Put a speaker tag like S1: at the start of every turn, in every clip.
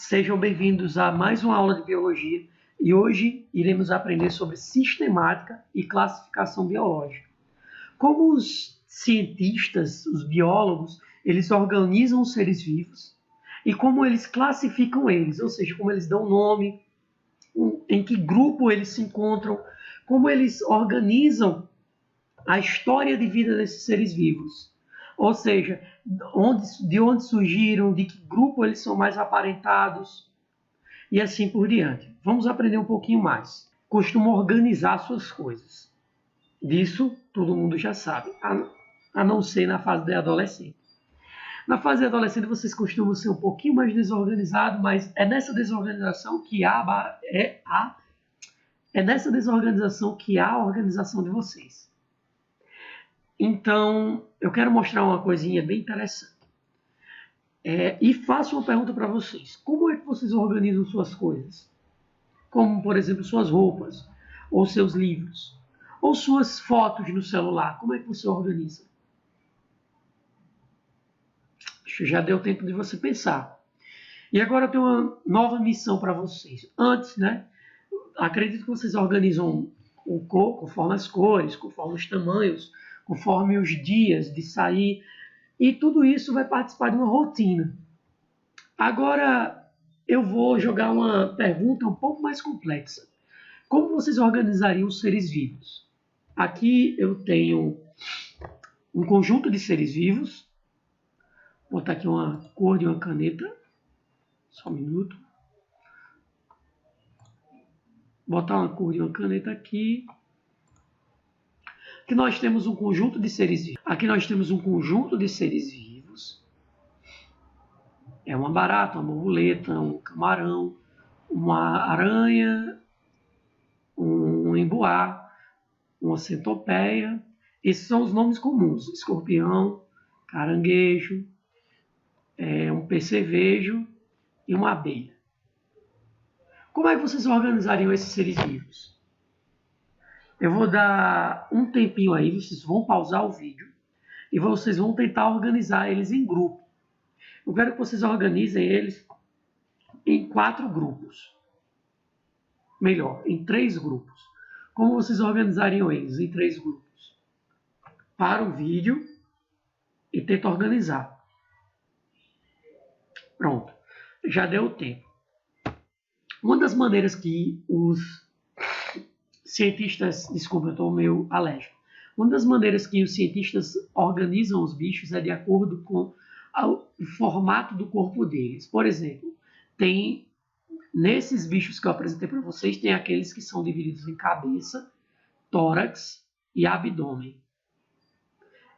S1: Sejam bem-vindos a mais uma aula de biologia e hoje iremos aprender sobre sistemática e classificação biológica. Como os cientistas, os biólogos, eles organizam os seres vivos e como eles classificam eles, ou seja, como eles dão nome, em que grupo eles se encontram, como eles organizam a história de vida desses seres vivos. Ou seja, de onde surgiram, de que grupo eles são mais aparentados e assim por diante. Vamos aprender um pouquinho mais. Costumam organizar suas coisas. Disso todo mundo já sabe, a não ser na fase de adolescente. Na fase de adolescente vocês costumam ser um pouquinho mais desorganizados, mas é nessa desorganização que há a organização de vocês. Então, eu quero mostrar uma coisinha bem interessante. E faço uma pergunta para vocês. Como é que vocês organizam suas coisas? Como, por exemplo, suas roupas, ou seus livros, ou suas fotos no celular. Como é que você organiza? Já deu tempo de você pensar. E agora eu tenho uma nova missão para vocês. Antes, acredito que vocês organizam o corpo conforme as cores, conforme os tamanhos, conforme os dias de sair, e tudo isso vai participar de uma rotina. Agora eu vou jogar uma pergunta um pouco mais complexa. Como vocês organizariam os seres vivos? Aqui eu tenho um conjunto de seres vivos. Vou botar aqui uma cor de uma caneta. Só um minuto. Vou botar uma cor de uma caneta aqui. Aqui nós temos um conjunto de seres vivos. Aqui nós temos um conjunto de seres vivos. É uma barata, uma borboleta, um camarão, uma aranha, um emboá, uma centopeia. Esses são os nomes comuns: escorpião, caranguejo, um percevejo e uma abelha. Como é que vocês organizariam esses seres vivos? Eu vou dar um tempinho aí, vocês vão pausar o vídeo e vocês vão tentar organizar eles em grupo. Eu quero que vocês organizem eles em 4 grupos. Melhor, em 3 grupos. Como vocês organizariam eles em 3 grupos? Para o vídeo e tenta organizar. Pronto, já deu o tempo. Uma das maneiras que os cientistas... Desculpa, eu estou meio alérgico. Uma das maneiras que os cientistas organizam os bichos é de acordo com o formato do corpo deles. Por exemplo, nesses bichos que eu apresentei para vocês, tem aqueles que são divididos em cabeça, tórax e abdômen.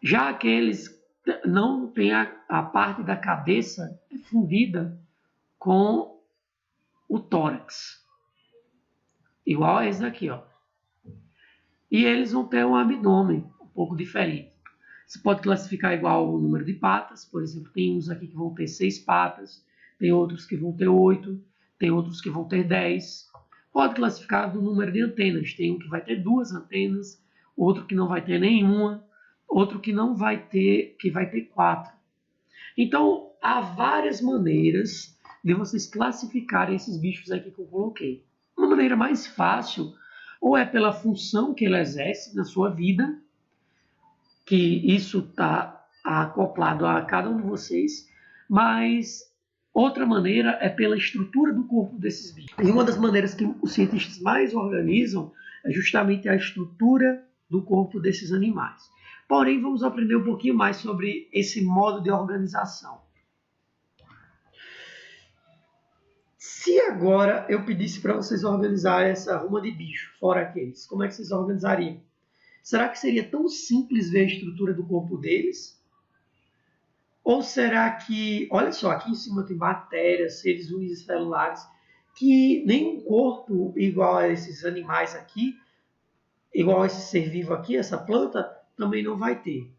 S1: Já aqueles não têm a parte da cabeça fundida com o tórax. Igual a esse daqui, ó. E eles vão ter um abdômen um pouco diferente. Você pode classificar igual o número de patas. Por exemplo, tem uns aqui que vão ter 6 patas, tem outros que vão ter 8, tem outros que vão ter 10. Pode classificar do número de antenas. Tem um que vai ter 2 antenas, outro que não vai ter nenhuma, outro que não vai ter, que vai ter 4. Então, há várias maneiras de vocês classificarem esses bichos aqui que eu coloquei. Uma maneira mais fácil, ou é pela função que ele exerce na sua vida, que isso está acoplado a cada um de vocês, mas outra maneira é pela estrutura do corpo desses bichos. E uma das maneiras que os cientistas mais organizam é justamente a estrutura do corpo desses animais. Porém, vamos aprender um pouquinho mais sobre esse modo de organização. Se agora eu pedisse para vocês organizarem essa ruma de bicho, fora aqueles, como é que vocês organizariam? Será que seria tão simples ver a estrutura do corpo deles? Ou será que, olha só, aqui em cima tem bactérias, seres unicelulares, que nem um corpo igual a esses animais aqui, igual a esse ser vivo aqui, essa planta, também não vai ter.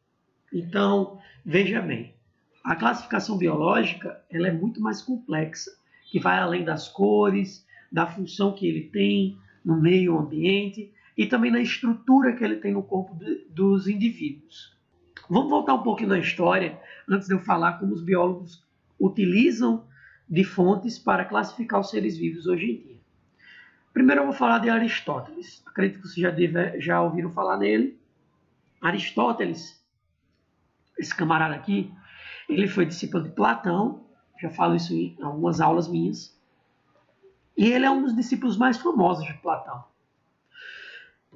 S1: Então, veja bem, a classificação biológica ela é muito mais complexa, que vai além das cores, da função que ele tem no meio ambiente e também na estrutura que ele tem no corpo dos indivíduos. Vamos voltar um pouquinho na história, antes de eu falar como os biólogos utilizam de fontes para classificar os seres vivos hoje em dia. Primeiro eu vou falar de Aristóteles. Acredito que vocês já ouviram falar nele. Aristóteles, esse camarada aqui, ele foi discípulo de Platão, já falo isso em algumas aulas minhas, e ele é um dos discípulos mais famosos de Platão.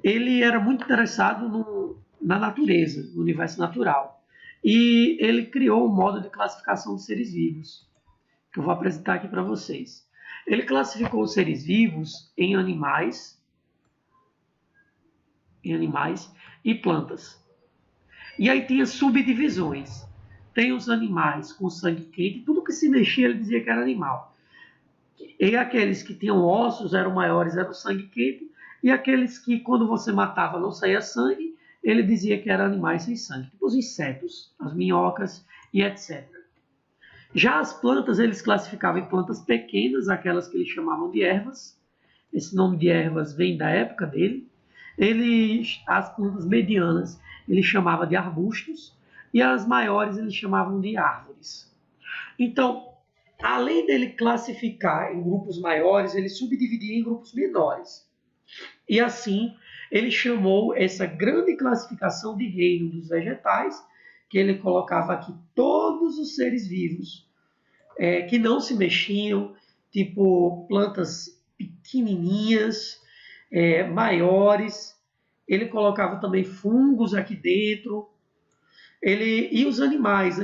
S1: Ele era muito interessado na natureza, no universo natural, e ele criou um modo de classificação de seres vivos, que eu vou apresentar aqui para vocês. Ele classificou os seres vivos em animais e plantas. E aí tinha subdivisões. Tem os animais com sangue quente, tudo que se mexia ele dizia que era animal. E aqueles que tinham ossos, eram maiores, era o sangue quente. E aqueles que quando você matava não saía sangue, ele dizia que eram animais sem sangue. Tipo os insetos, as minhocas e etc. Já as plantas, eles classificavam em plantas pequenas, aquelas que eles chamavam de ervas. Esse nome de ervas vem da época dele. As plantas medianas, ele chamava de arbustos. E as maiores, eles chamavam de árvores. Então, além dele classificar em grupos maiores, ele subdividia em grupos menores. E assim, ele chamou essa grande classificação de reino dos vegetais, que ele colocava aqui todos os seres vivos que não se mexiam, tipo plantas pequenininhas, maiores. Ele colocava também fungos aqui dentro. E os animais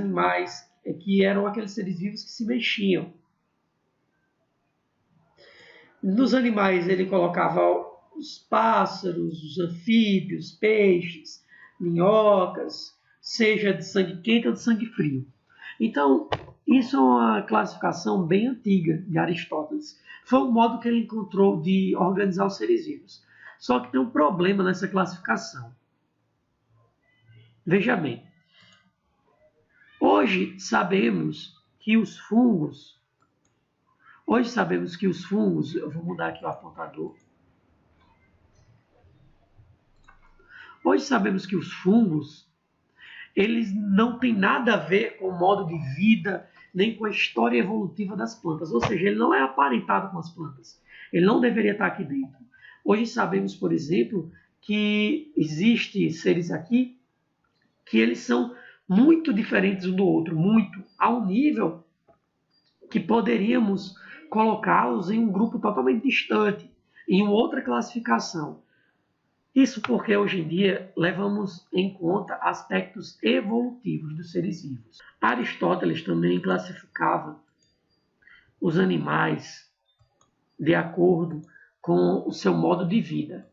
S1: que eram aqueles seres vivos que se mexiam. Nos animais ele colocava os pássaros, os anfíbios, peixes, minhocas, seja de sangue quente ou de sangue frio. Então, isso é uma classificação bem antiga de Aristóteles. Foi um modo que ele encontrou de organizar os seres vivos. Só que tem um problema nessa classificação. Veja bem. Hoje sabemos que os fungos, eu vou mudar aqui o apontador. Hoje sabemos que os fungos, eles não têm nada a ver com o modo de vida, nem com a história evolutiva das plantas. Ou seja, ele não é aparentado com as plantas. Ele não deveria estar aqui dentro. Hoje sabemos, por exemplo, que existem seres aqui que eles são muito diferentes um do outro, muito, ao nível que poderíamos colocá-los em um grupo totalmente distante, em outra classificação. Isso porque hoje em dia levamos em conta aspectos evolutivos dos seres vivos. Aristóteles também classificava os animais de acordo com o seu modo de vida.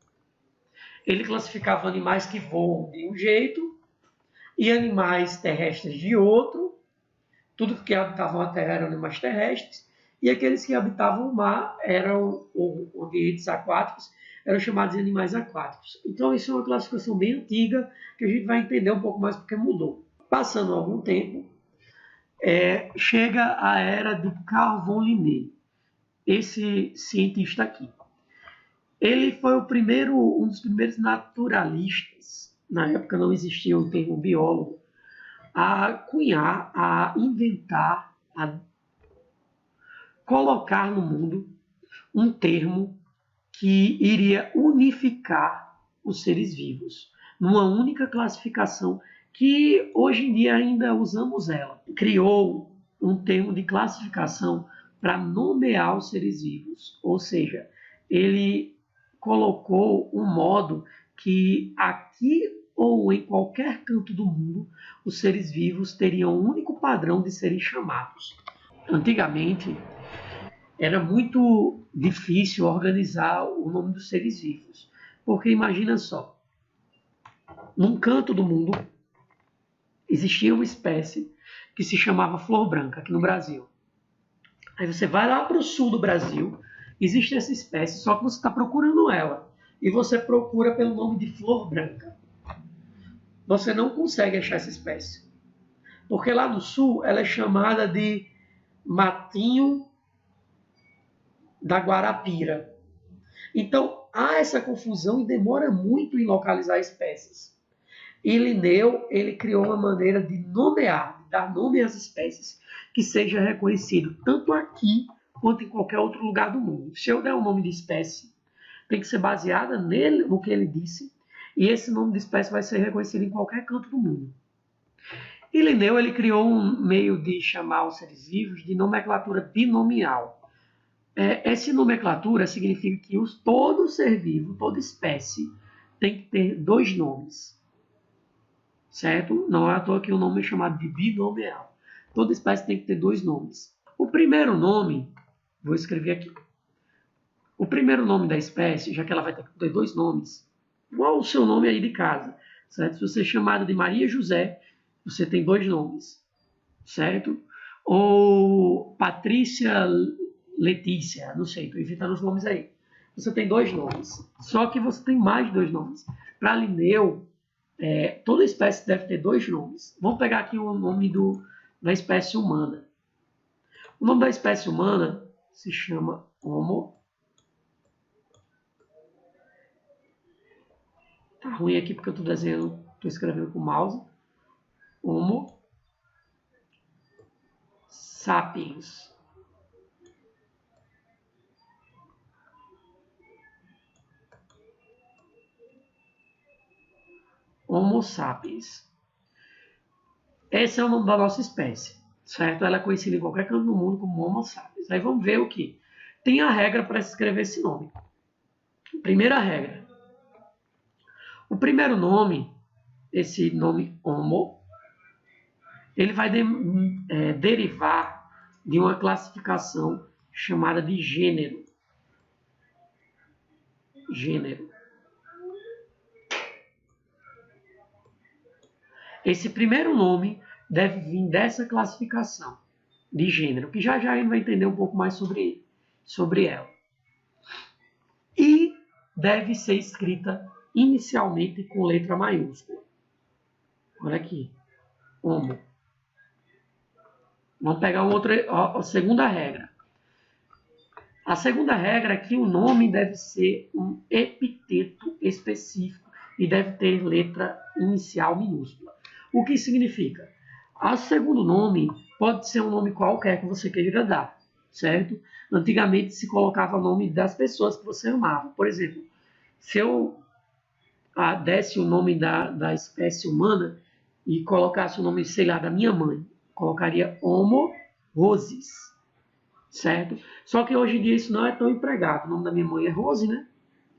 S1: Ele classificava animais que voam de um jeito e animais terrestres de outro. Tudo que habitavam a terra eram animais terrestres, e aqueles que habitavam o mar eram ambientes aquáticos, eram chamados de animais aquáticos. Então isso é uma classificação bem antiga, que a gente vai entender um pouco mais porque mudou. Passando algum tempo, chega a era de Carl von Linné, esse cientista aqui. Ele foi um dos primeiros naturalistas, na época não existia o termo biólogo, a cunhar, a inventar, a colocar no mundo um termo que iria unificar os seres vivos numa única classificação que hoje em dia ainda usamos ela. Criou um termo de classificação para nomear os seres vivos, ou seja, ele colocou um modo que aqui ou em qualquer canto do mundo, os seres vivos teriam um único padrão de serem chamados. Antigamente, era muito difícil organizar o nome dos seres vivos, porque imagina só, num canto do mundo existia uma espécie que se chamava flor branca, aqui no Brasil. Aí você vai lá para o sul do Brasil, existe essa espécie, só que você está procurando ela, e você procura pelo nome de flor branca. Você não consegue achar essa espécie. Porque lá no sul ela é chamada de matinho da Guarapira. Então há essa confusão e demora muito em localizar espécies. E Linneu, ele criou uma maneira de nomear, de dar nome às espécies que seja reconhecido tanto aqui quanto em qualquer outro lugar do mundo. Se eu der um nome de espécie, tem que ser baseada nele, no que ele disse, e esse nome de espécie vai ser reconhecido em qualquer canto do mundo. E Linneu ele criou um meio de chamar os seres vivos de nomenclatura binomial. Essa nomenclatura significa que todo ser vivo, toda espécie, tem que ter dois nomes. Certo? Não é à toa que o nome é chamado de binomial. Toda espécie tem que ter dois nomes. O primeiro nome, vou escrever aqui. O primeiro nome da espécie, já que ela vai ter que ter dois nomes, igual o seu nome aí de casa. Certo? Se você é chamada de Maria José, você tem dois nomes. Certo? Ou Patrícia Letícia, não sei, estou inventando os nomes aí. Você tem dois nomes. Só que você tem mais de dois nomes. Para Linneu, toda espécie deve ter dois nomes. Vamos pegar aqui o nome da espécie humana. O nome da espécie humana se chama Homo. Tá ruim aqui porque eu estou escrevendo com o mouse. Homo sapiens. Homo sapiens. Esse é o nome da nossa espécie, certo? Ela é conhecida em qualquer canto do mundo como Homo sapiens. Aí vamos ver o que? Tem a regra para escrever esse nome. Primeira regra. O primeiro nome, esse nome Homo, ele vai derivar de uma classificação chamada de gênero. Gênero. Esse primeiro nome deve vir dessa classificação de gênero, que já a gente vai entender um pouco mais sobre ela. E deve ser escrita inicialmente com letra maiúscula. Olha aqui. Homo. Vamos pegar a segunda regra. A segunda regra é que o nome deve ser um epíteto específico e deve ter letra inicial minúscula. O que significa? O segundo nome pode ser um nome qualquer que você queira dar, certo? Antigamente se colocava o nome das pessoas que você amava. Por exemplo, se eu desse o nome da espécie humana e colocasse o nome, sei lá, da minha mãe, colocaria Homo Roses, certo? Só que hoje em dia isso não é tão empregado. O nome da minha mãe é Rose, né?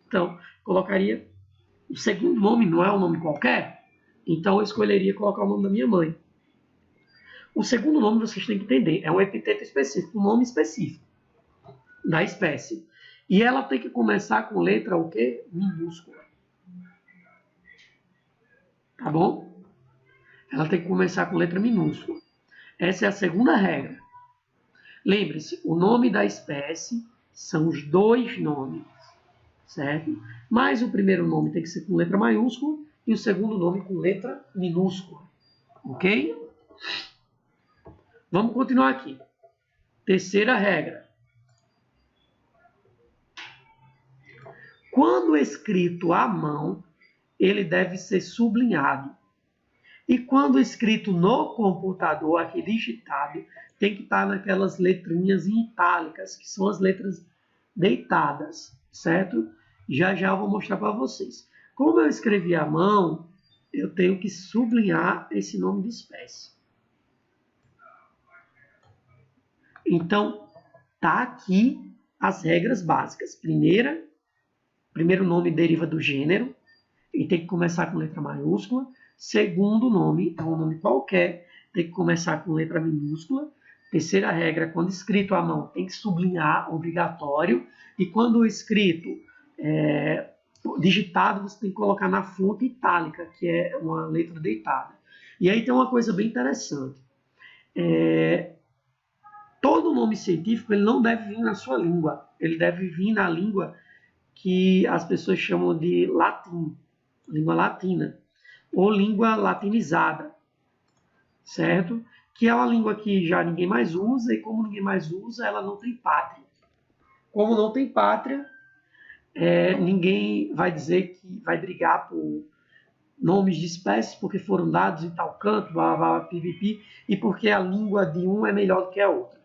S1: Então, colocaria o segundo nome, não é um nome qualquer, então eu escolheria colocar o nome da minha mãe. O segundo nome vocês têm que entender, é um epíteto específico, um nome específico da espécie. E ela tem que começar com letra o quê? Minúscula. Tá bom? Ela tem que começar com letra minúscula. Essa é a segunda regra. Lembre-se, o nome da espécie são os dois nomes, certo? Mas o primeiro nome tem que ser com letra maiúscula e o segundo nome com letra minúscula, ok? Vamos continuar aqui. Terceira regra. Quando escrito à mão, ele deve ser sublinhado. E quando escrito no computador, aqui digitado, tem que estar naquelas letrinhas em itálicas, que são as letras deitadas, certo? Já eu vou mostrar para vocês. Como eu escrevi à mão, eu tenho que sublinhar esse nome de espécie. Então, tá aqui as regras básicas. Primeiro nome deriva do gênero e tem que começar com letra maiúscula. Segundo nome, é um nome qualquer, tem que começar com letra minúscula. Terceira regra, quando escrito à mão, tem que sublinhar, obrigatório. E quando escrito digitado, você tem que colocar na fonte itálica, que é uma letra deitada. E aí tem uma coisa bem interessante. Todo nome científico ele não deve vir na sua língua. Ele deve vir na língua que as pessoas chamam de latim, língua latina, ou língua latinizada, certo? Que é uma língua que já ninguém mais usa, e como ninguém mais usa, ela não tem pátria. Como não tem pátria, ninguém vai dizer que vai brigar por nomes de espécies porque foram dados em tal canto, blá, blá, blá, pipipi, e porque a língua de um é melhor do que a outra.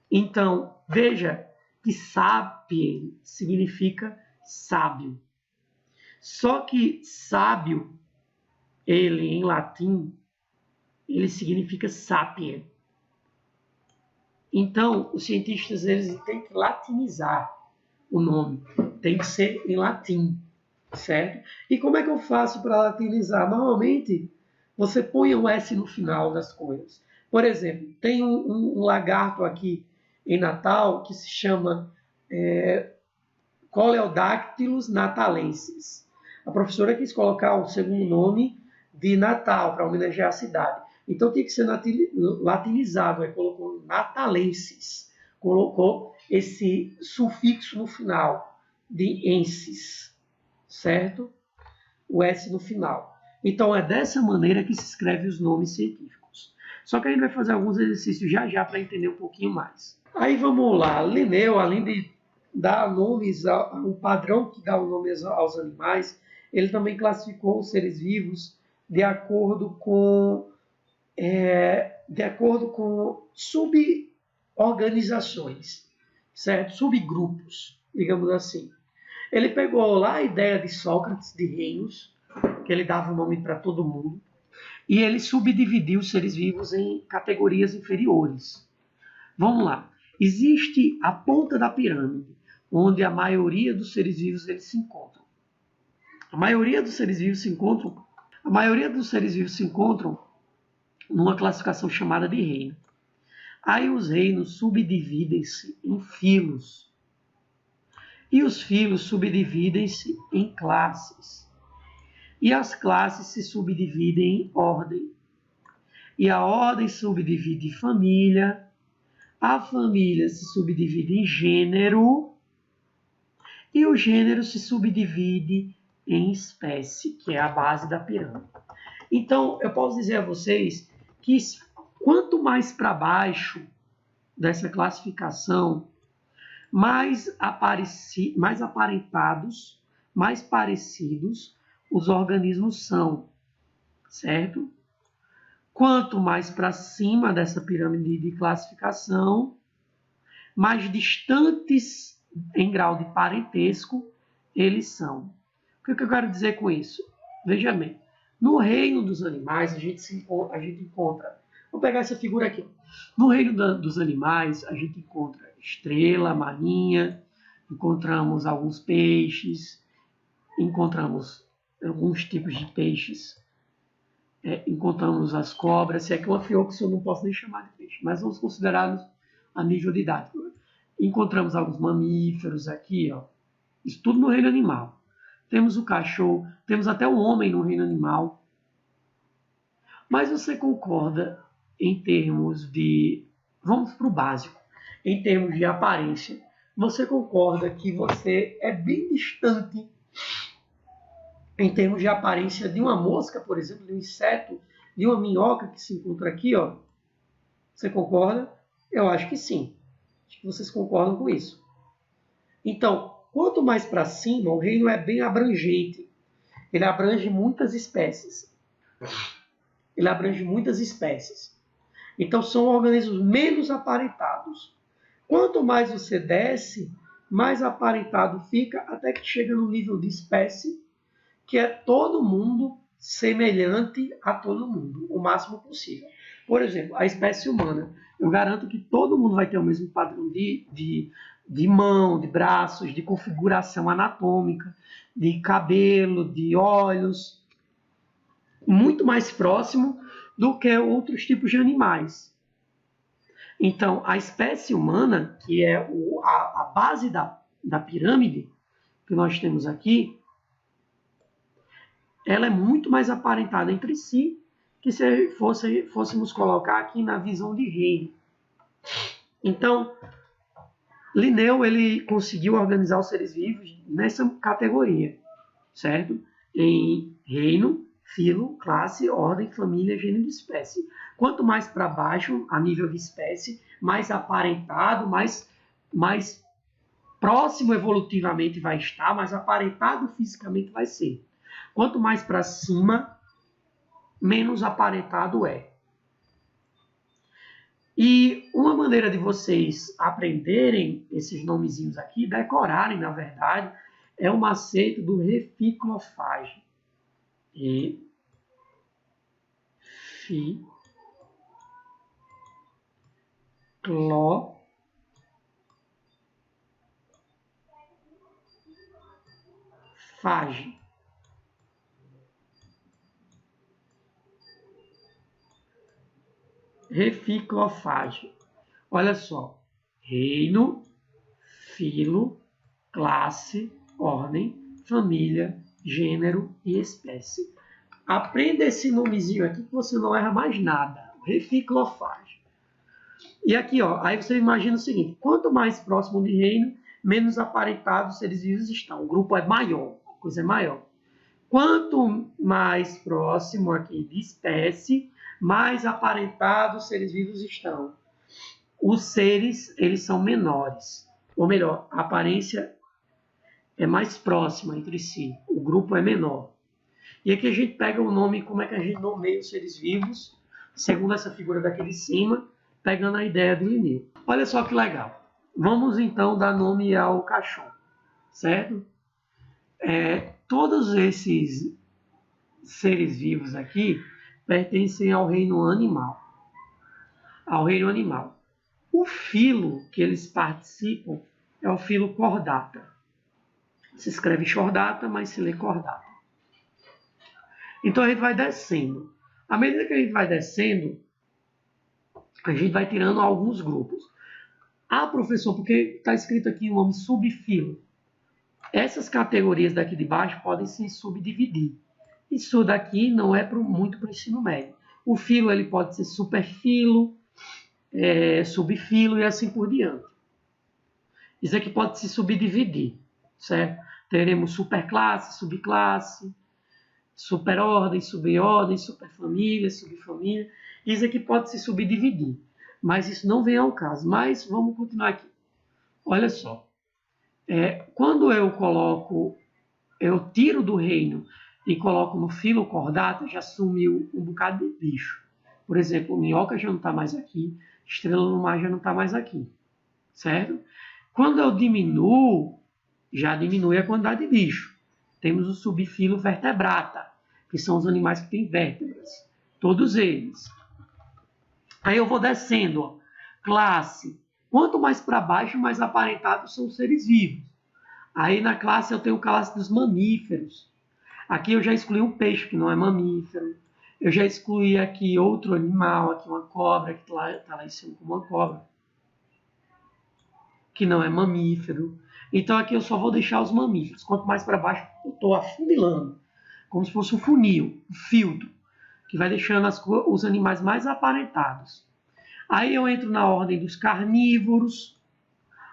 S1: Então, veja que sapien significa sábio. Só que sábio, ele em latim, ele significa sapien. Então, os cientistas eles têm que latinizar o nome, tem que ser em latim, certo? E como é que eu faço para latinizar? Normalmente, você põe um S no final das coisas. Por exemplo, tem um lagarto aqui em Natal que se chama Coleodactylus natalensis. A professora quis colocar o segundo nome de Natal para homenagear a cidade. Então tem que ser latinizado. Aí colocou natalensis. Colocou esse sufixo no final de ensis, certo? O S no final. Então é dessa maneira que se escreve os nomes científicos. Só que a gente vai fazer alguns exercícios já para entender um pouquinho mais. Aí vamos lá. Linneu, além de dar nomes, o padrão que dá o nome aos animais, ele também classificou os seres vivos de acordo com suborganizações, certo? Subgrupos, digamos assim. Ele pegou lá a ideia de Sócrates de reinos, que ele dava o nome para todo mundo, e ele subdividiu os seres vivos em categorias inferiores. Vamos lá. Existe a ponta da pirâmide, onde a maioria dos seres vivos eles se encontram. A maioria dos seres vivos se encontram numa classificação chamada de reino. Aí os reinos subdividem-se em filos. E os filos subdividem-se em classes. E as classes se subdividem em ordem. E a ordem subdivide em família. A família se subdivide em gênero. E o gênero se subdivide em espécie, que é a base da pirâmide. Então, eu posso dizer a vocês que quanto mais para baixo dessa classificação, mais aparentados, mais parecidos os organismos são, certo? Quanto mais para cima dessa pirâmide de classificação, mais distantes em grau de parentesco eles são. O que eu quero dizer com isso? Veja bem, no reino dos animais a gente encontra, vou pegar essa figura aqui, no reino dos animais a gente encontra estrela marinha, encontramos alguns peixes, encontramos alguns tipos de peixes, encontramos as cobras, se é que o anfíoxo eu não posso nem chamar de peixe, mas vamos considerá-los a nível didático. Encontramos alguns mamíferos aqui, ó, isso tudo no reino animal. Temos o cachorro, temos até o homem no reino animal. Mas você concorda em termos de... Vamos para o básico. Em termos de aparência, você concorda que você é bem distante em termos de aparência de uma mosca, por exemplo, de um inseto, de uma minhoca que se encontra aqui, ó? Você concorda? Eu acho que sim. Acho que vocês concordam com isso. Então, quanto mais para cima, o reino é bem abrangente. Ele abrange muitas espécies. Então, são organismos menos aparentados. Quanto mais você desce, mais aparentado fica, até que chega no nível de espécie, que é todo mundo semelhante a todo mundo, o máximo possível. Por exemplo, a espécie humana. Eu garanto que todo mundo vai ter o mesmo padrão de mão, de braços, de configuração anatômica, de cabelo, de olhos, muito mais próximo do que outros tipos de animais. Então, a espécie humana, que é a base da pirâmide que nós temos aqui, ela é muito mais aparentada entre si que se fôssemos colocar aqui na visão de reino. Então, Linneu ele conseguiu organizar os seres vivos nessa categoria, certo? Em reino, filo, classe, ordem, família, gênero e espécie. Quanto mais para baixo, a nível de espécie, mais aparentado, mais próximo evolutivamente vai estar, mais aparentado fisicamente vai ser. Quanto mais para cima, menos aparentado é. E uma maneira de vocês aprenderem esses nomezinhos aqui, decorarem, na verdade, é o macete do reficlofage. Reficlofage. Reficlofage. Olha só. Reino, filo, classe, ordem, família, gênero e espécie. Aprenda esse nomezinho aqui que você não erra mais nada. Reficlofage. E aqui, ó, aí você imagina o seguinte: quanto mais próximo de reino, menos aparentados os seres vivos estão. O grupo é maior, a coisa é maior. Quanto mais próximo aqui de espécie, mais aparentados os seres vivos estão. Os seres, eles são menores. Ou melhor, a aparência é mais próxima entre si. O grupo é menor. E aqui a gente pega o nome, como é que a gente nomeia os seres vivos, segundo essa figura daqui de cima, pegando a ideia de Linneu. Olha só que legal. Vamos então dar nome ao cachorro, certo? Todos esses seres vivos aqui pertencem ao reino animal. Ao reino animal. O filo que eles participam é o filo Chordata. Se escreve Chordata, mas se lê Chordata. Então a gente vai descendo. À medida que a gente vai descendo, a gente vai tirando alguns grupos. Ah, professor, porque está escrito aqui o nome subfilo. Essas categorias daqui de baixo podem se subdividir. Isso daqui não é muito para o ensino médio. O filo ele pode ser superfilo, subfilo e assim por diante. Isso aqui pode se subdividir, certo? Teremos superclasse, subclasse, superordem, subordem, superfamília, subfamília. Isso aqui pode se subdividir, mas isso não vem ao caso. Mas vamos continuar aqui. Olha só. Quando eu tiro do reino e coloco no filo Chordata, já sumiu um bocado de bicho. Por exemplo, minhoca já não está mais aqui, estrela no mar já não está mais aqui, certo? Quando eu diminuo, já diminui a quantidade de bicho. Temos o subfilo Vertebrata, que são os animais que têm vértebras, todos eles. Aí eu vou descendo, ó. Classe. Quanto mais para baixo, mais aparentados são os seres vivos. Aí na classe eu tenho a classe dos mamíferos. Aqui eu já excluí um peixe, que não é mamífero. Eu já excluí aqui outro animal, aqui uma cobra, que está lá em cima como uma cobra, que não é mamífero. Então aqui eu só vou deixar os mamíferos. Quanto mais para baixo, eu estou afunilando, como se fosse um funil, um filtro, que vai deixando os animais mais aparentados. Aí eu entro na ordem dos carnívoros.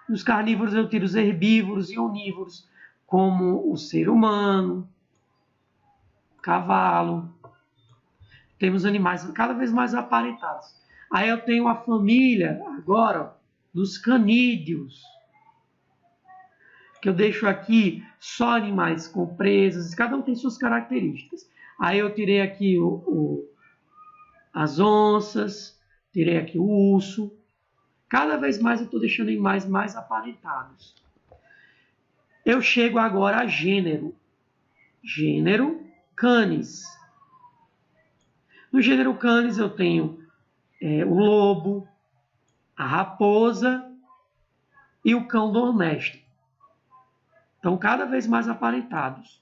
S1: Nos carnívoros eu tiro os herbívoros e onívoros, como o ser humano, cavalo. Temos animais cada vez mais aparentados. Aí eu tenho a família, agora, dos canídeos, que eu deixo aqui só animais com presas, cada um tem suas características. Aí eu tirei aqui as onças, tirei aqui o urso. Cada vez mais eu estou deixando animais mais aparentados. Eu chego agora a gênero. Gênero Canis. No gênero Canis eu tenho o lobo, a raposa e o cão doméstico. Então, cada vez mais aparentados.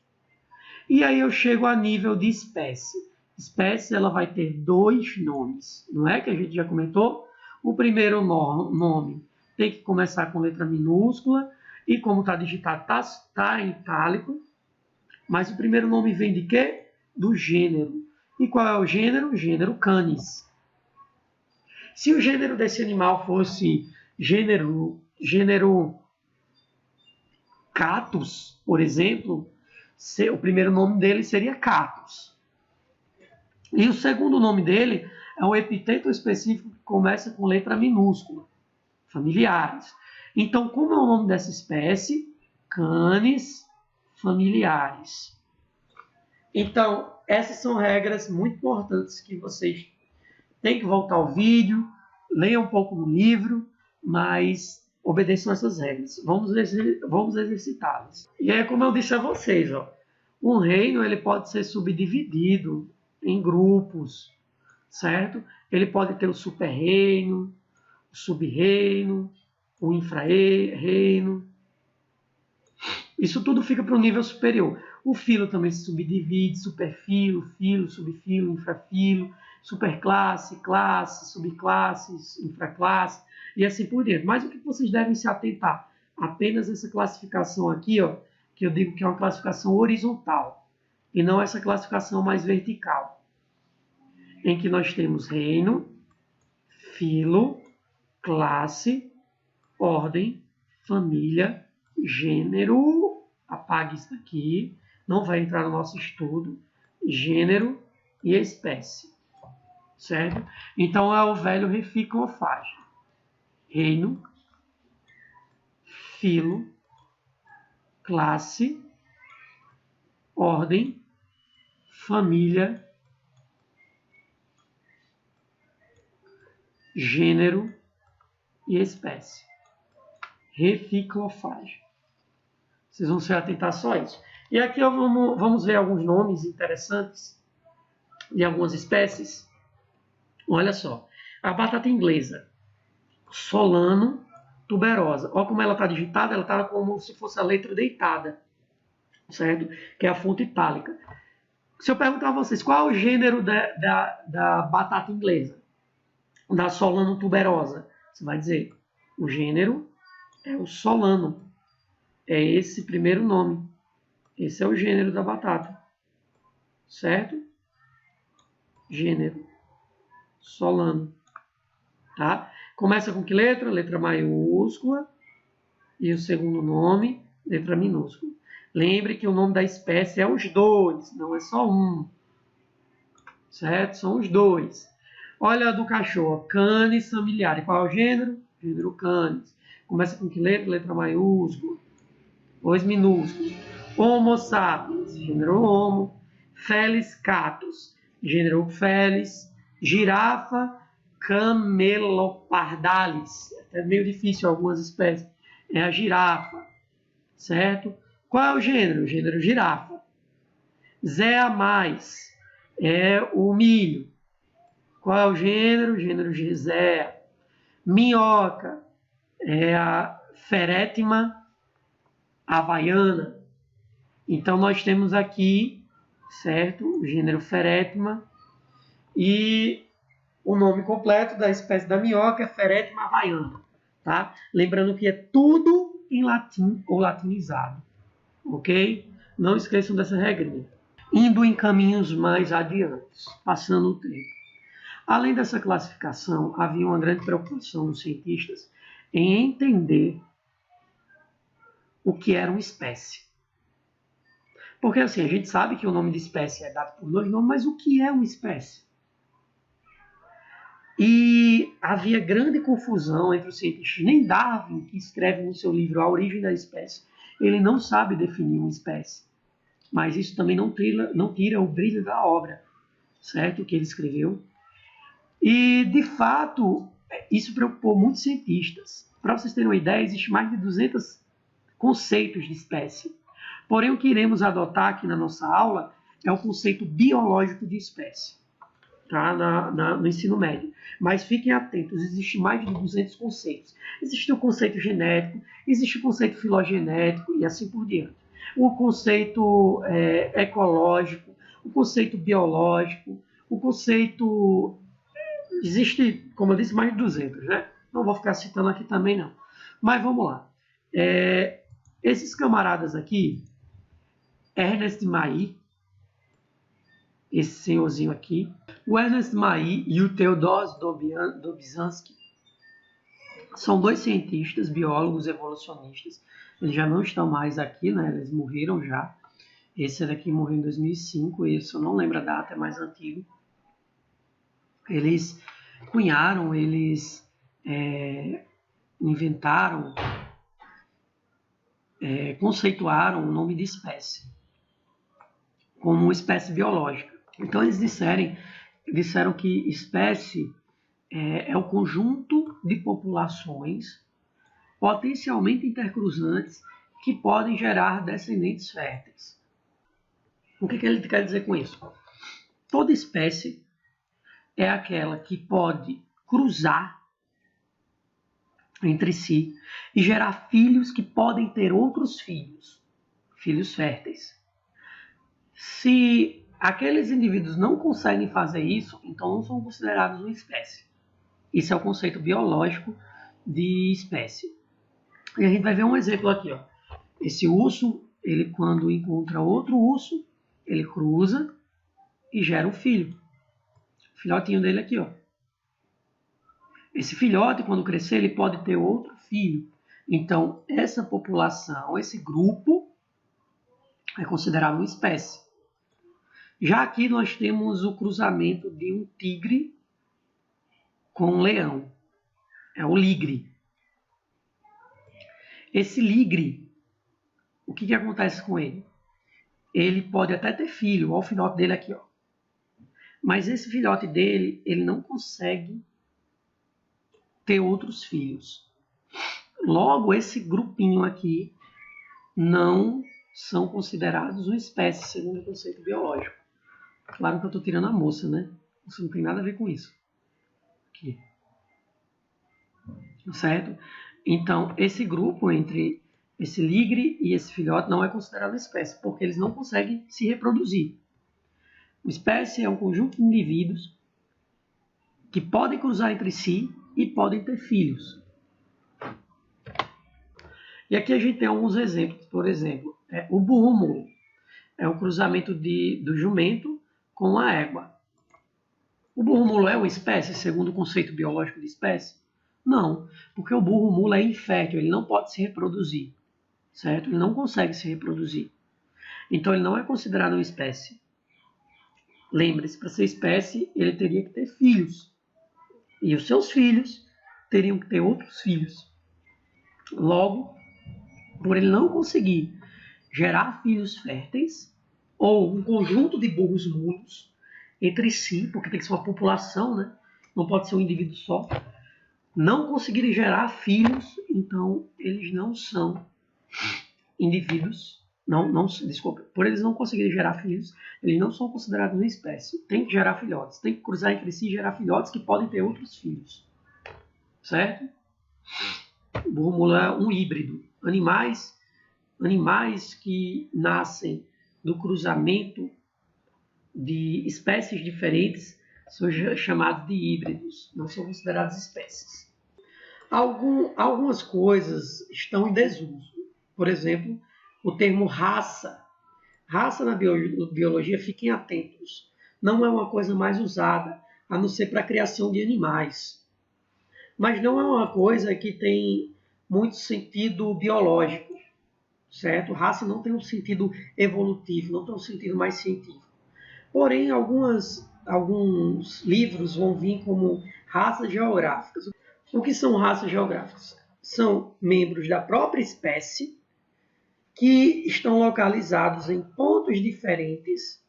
S1: E aí eu chego a nível de espécie. Espécie ela vai ter 2 nomes, não é que a gente já comentou? O primeiro nome tem que começar com letra minúscula e como está digitado, está em itálico. Mas o primeiro nome vem de quê? Do gênero. E qual é o gênero? O gênero Canis. Se o gênero desse animal fosse gênero Catus, por exemplo, o primeiro nome dele seria Catus. E o segundo nome dele é um epíteto específico que começa com letra minúscula, familiares. Então, como é o nome dessa espécie? Canis familiares. Então, essas são regras muito importantes que vocês têm que voltar ao vídeo, leiam um pouco no livro, mas obedeçam essas regras. Vamos exercitá-las. E é como eu disse a vocês, ó, um reino ele pode ser subdividido em grupos, certo? Ele pode ter o super-reino, o sub-reino, o infra-reino. Isso tudo fica para o nível superior. O filo também se subdivide, superfilo, filo, subfilo, infrafilo, superclasse, classe, subclasses, infraclasse e assim por diante. Mas o que vocês devem se atentar? Apenas essa classificação aqui, ó, que eu digo que é uma classificação horizontal e não essa classificação mais vertical, em que nós temos reino, filo, classe, ordem, família, gênero, apague isso daqui, não vai entrar no nosso estudo, gênero e espécie, certo? Então é o velho reficofage. Reino, filo, classe, ordem, família, gênero e espécie. Reficofage. Vocês vão se atentar só a isso. E aqui vamos ver alguns nomes interessantes de algumas espécies. Olha só. A batata inglesa. Solano tuberosa. Olha como ela está digitada. Ela está como se fosse a letra deitada. Certo? Que é a fonte itálica. Se eu perguntar a vocês qual é o gênero da batata inglesa, da Solano tuberosa, você vai dizer, o gênero é o Solano. É esse primeiro nome. Esse é o gênero da batata. Certo? Gênero. Solano. Tá? Começa com que letra? Letra maiúscula. E o segundo nome, letra minúscula. Lembre que o nome da espécie é os dois, não é só um. Certo? São os dois. Olha a do cachorro. Canis familiaris. Qual é o gênero? Gênero Canis. Começa com que letra? Letra maiúscula. Dois minúsculos. Homo sapiens. Gênero Homo. Felis catus. Gênero Felis. Girafa camelopardalis. É meio difícil algumas espécies. É a girafa. Certo? Qual é o gênero? O gênero girafa. Zea mais. É o milho. Qual é o gênero? O gênero Gisea. Minhoca é a Ferétima havaiana. Então nós temos aqui, certo? O gênero Ferétima e o nome completo da espécie da minhoca é Ferétima havaiana, tá? Lembrando que é tudo em latim ou latinizado, ok? Não esqueçam dessa regrinha. Indo em caminhos mais adiantes, passando o tempo. Além dessa classificação, havia uma grande preocupação dos cientistas em entender o que era uma espécie. Porque assim, a gente sabe que o nome de espécie é dado por dois nomes, mas o que é uma espécie? E havia grande confusão entre os cientistas. Nem Darwin, que escreve no seu livro A Origem da Espécie, ele não sabe definir uma espécie. Mas isso também não tira o brilho da obra, certo? Que ele escreveu. E, de fato, isso preocupou muitos cientistas. Para vocês terem uma ideia, existem mais de 200 conceitos de espécie. Porém, o que iremos adotar aqui na nossa aula é o conceito biológico de espécie, tá? No ensino médio. Mas fiquem atentos, existem mais de 200 conceitos. Existe o conceito genético, existe o conceito filogenético e assim por diante. O conceito ecológico, o conceito biológico, o conceito... Existe, como eu disse, mais de 200, né? Não vou ficar citando aqui também, não. Mas vamos lá. Esses camaradas aqui, Ernest Mayr, esse senhorzinho aqui, o Ernest Mayr e o Theodor Dobzhansky, são dois cientistas, biólogos evolucionistas. Eles já não estão mais aqui, né? Eles morreram já. Esse daqui morreu em 2005, esse eu não lembro a data, é mais antigo. Eles cunharam, eles inventaram, conceituaram o nome de espécie. como uma espécie biológica. Então eles disseram que espécie é o conjunto de populações potencialmente intercruzantes que podem gerar descendentes férteis. O que ele quer dizer com isso? Toda espécie é aquela que pode cruzar entre si e gerar filhos que podem ter outros filhos, filhos férteis. Se aqueles indivíduos não conseguem fazer isso, então não são considerados uma espécie. Isso é o conceito biológico de espécie. E a gente vai ver um exemplo aqui, ó. Esse urso, ele quando encontra outro urso, ele cruza e gera um filho. O filhotinho dele aqui, ó. Esse filhote, quando crescer, ele pode ter outro filho. Então, essa população, esse grupo, é considerado uma espécie. Já aqui nós temos o cruzamento de um tigre com um leão. É o ligre. Esse ligre, o que acontece com ele? Ele pode até ter filho, olha o filhote dele aqui, ó. Mas esse filhote dele, ele não consegue ter outros filhos. Logo, esse grupinho aqui não são considerados uma espécie, segundo o conceito biológico. Claro que eu estou tirando a moça, né? Isso não tem nada a ver com isso. Aqui. Certo? Então, esse grupo entre esse ligre e esse filhote não é considerado uma espécie, porque eles não conseguem se reproduzir. Uma espécie é um conjunto de indivíduos que podem cruzar entre si e podem ter filhos. E aqui a gente tem alguns exemplos. Por exemplo, o burro-mulo é o cruzamento do jumento com a égua. O burro-mulo é uma espécie, segundo o conceito biológico de espécie? Não, porque o burro-mulo é infértil, ele não pode se reproduzir, certo? Ele não consegue se reproduzir. Então ele não é considerado uma espécie. Lembre-se, para ser espécie, ele teria que ter filhos. E os seus filhos teriam que ter outros filhos. Logo, por ele não conseguir gerar filhos férteis, ou um conjunto de burros mulos entre si, porque tem que ser uma população, né? Não pode ser um indivíduo só, não conseguirem gerar filhos, então eles não são indivíduos, desculpa, por eles não conseguirem gerar filhos, eles não são considerados uma espécie. Tem que gerar filhotes, tem que cruzar entre si e gerar filhotes que podem ter outros filhos, certo? O burro mulo é um híbrido. Animais que nascem do cruzamento de espécies diferentes são chamados de híbridos, não são considerados espécies. Algumas coisas estão em desuso. Por exemplo, o termo raça. Raça na biologia, fiquem atentos, não é uma coisa mais usada, a não ser para a criação de animais. Mas não é uma coisa que tem muito sentido biológico, certo? Raça não tem um sentido evolutivo, não tem um sentido mais científico. Porém, alguns livros vão vir como raças geográficas. O que são raças geográficas? São membros da própria espécie que estão localizados em pontos diferentes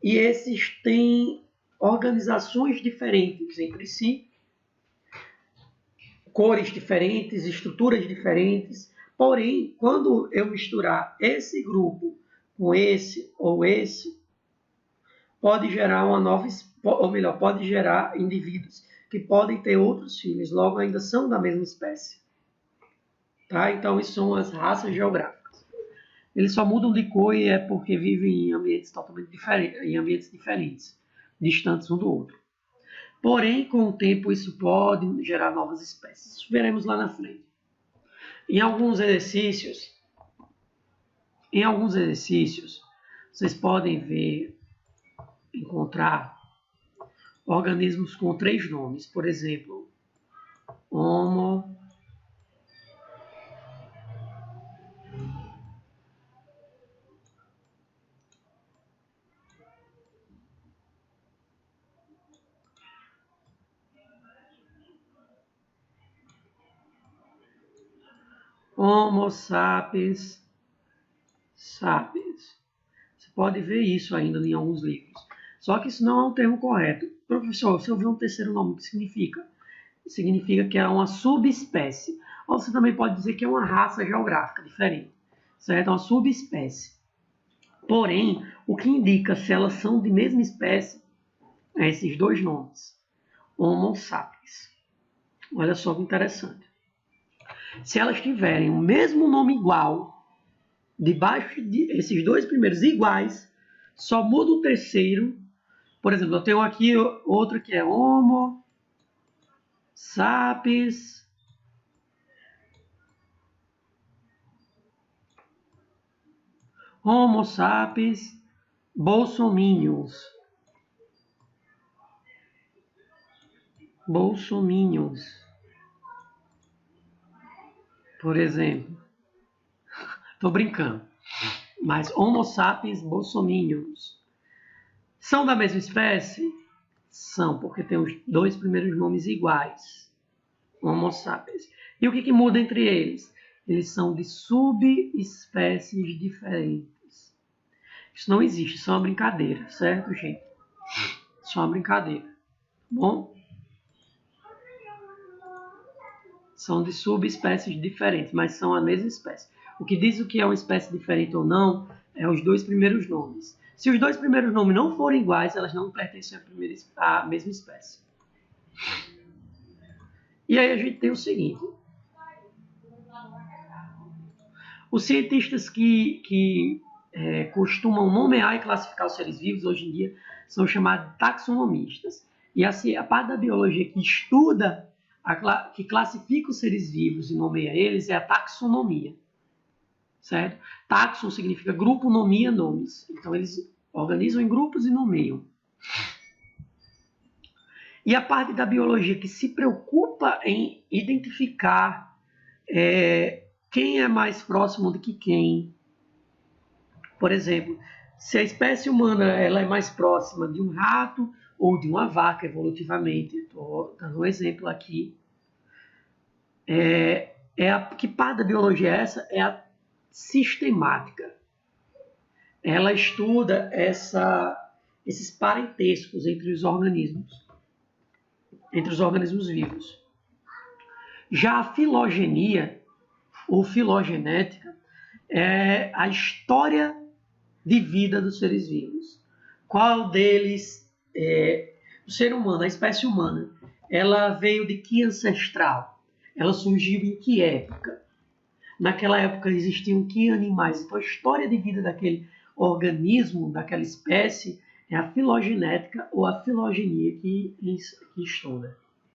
S1: e esses têm organizações diferentes entre si, cores diferentes, estruturas diferentes. Porém, quando eu misturar esse grupo com esse ou esse, pode gerar uma nova, ou melhor, pode gerar indivíduos que podem ter outros filhos, logo ainda são da mesma espécie. Tá? Então, isso são as raças geográficas. Eles só mudam de cor e é porque vivem em ambientes totalmente diferentes, distantes um do outro. Porém, com o tempo, isso pode gerar novas espécies. Isso veremos lá na frente. Em alguns exercícios, vocês podem encontrar organismos com 3 nomes. Por exemplo, Homo, Homo sapiens sapiens. Você pode ver isso ainda em alguns livros. Só que isso não é um termo correto. Professor, se eu ver um terceiro nome, o que significa? Significa que é uma subespécie. Ou você também pode dizer que é uma raça geográfica diferente. Certo? É uma subespécie. Porém, o que indica se elas são de mesma espécie é esses dois nomes. Homo sapiens. Olha só que interessante. Se elas tiverem o mesmo nome igual, debaixo de esses dois primeiros iguais, só muda o terceiro. Por exemplo, eu tenho aqui outro que é Homo sapiens Homo sapiens bolsominions. Bolsominions. Por exemplo. Estou brincando. Mas Homo sapiens bolsominions. São da mesma espécie? São, porque tem os dois primeiros nomes iguais. Homo sapiens. E o que muda entre eles? Eles são de subespécies diferentes. Isso não existe, isso é uma brincadeira, certo, gente? Isso é uma brincadeira. Bom? São de subespécies diferentes, mas são a mesma espécie. O que diz o que é uma espécie diferente ou não é os dois primeiros nomes. Se os dois primeiros nomes não forem iguais, elas não pertencem à mesma espécie. E aí a gente tem o seguinte. Os cientistas que costumam nomear e classificar os seres vivos hoje em dia são chamados de taxonomistas. E assim, a parte da biologia que estuda, que classifica os seres vivos e nomeia eles é a taxonomia. Certo? Taxon significa grupo, nomia, nomes. Então eles organizam em grupos e nomeiam. E a parte da biologia que se preocupa em identificar quem é mais próximo do que quem. Por exemplo, se a espécie humana ela é mais próxima de um rato ou de uma vaca evolutivamente, estou dando um exemplo aqui, que parte da biologia é essa? É a sistemática. Ela estuda esses parentescos entre os organismos vivos. Já a filogenia, ou filogenética, é a história de vida dos seres vivos. Qual deles, o ser humano, a espécie humana, ela veio de que ancestral? Ela surgiu em que época? Naquela época existiam que animais? Então a história de vida daquele organismo, daquela espécie, é a filogenética ou a filogenia que estuda.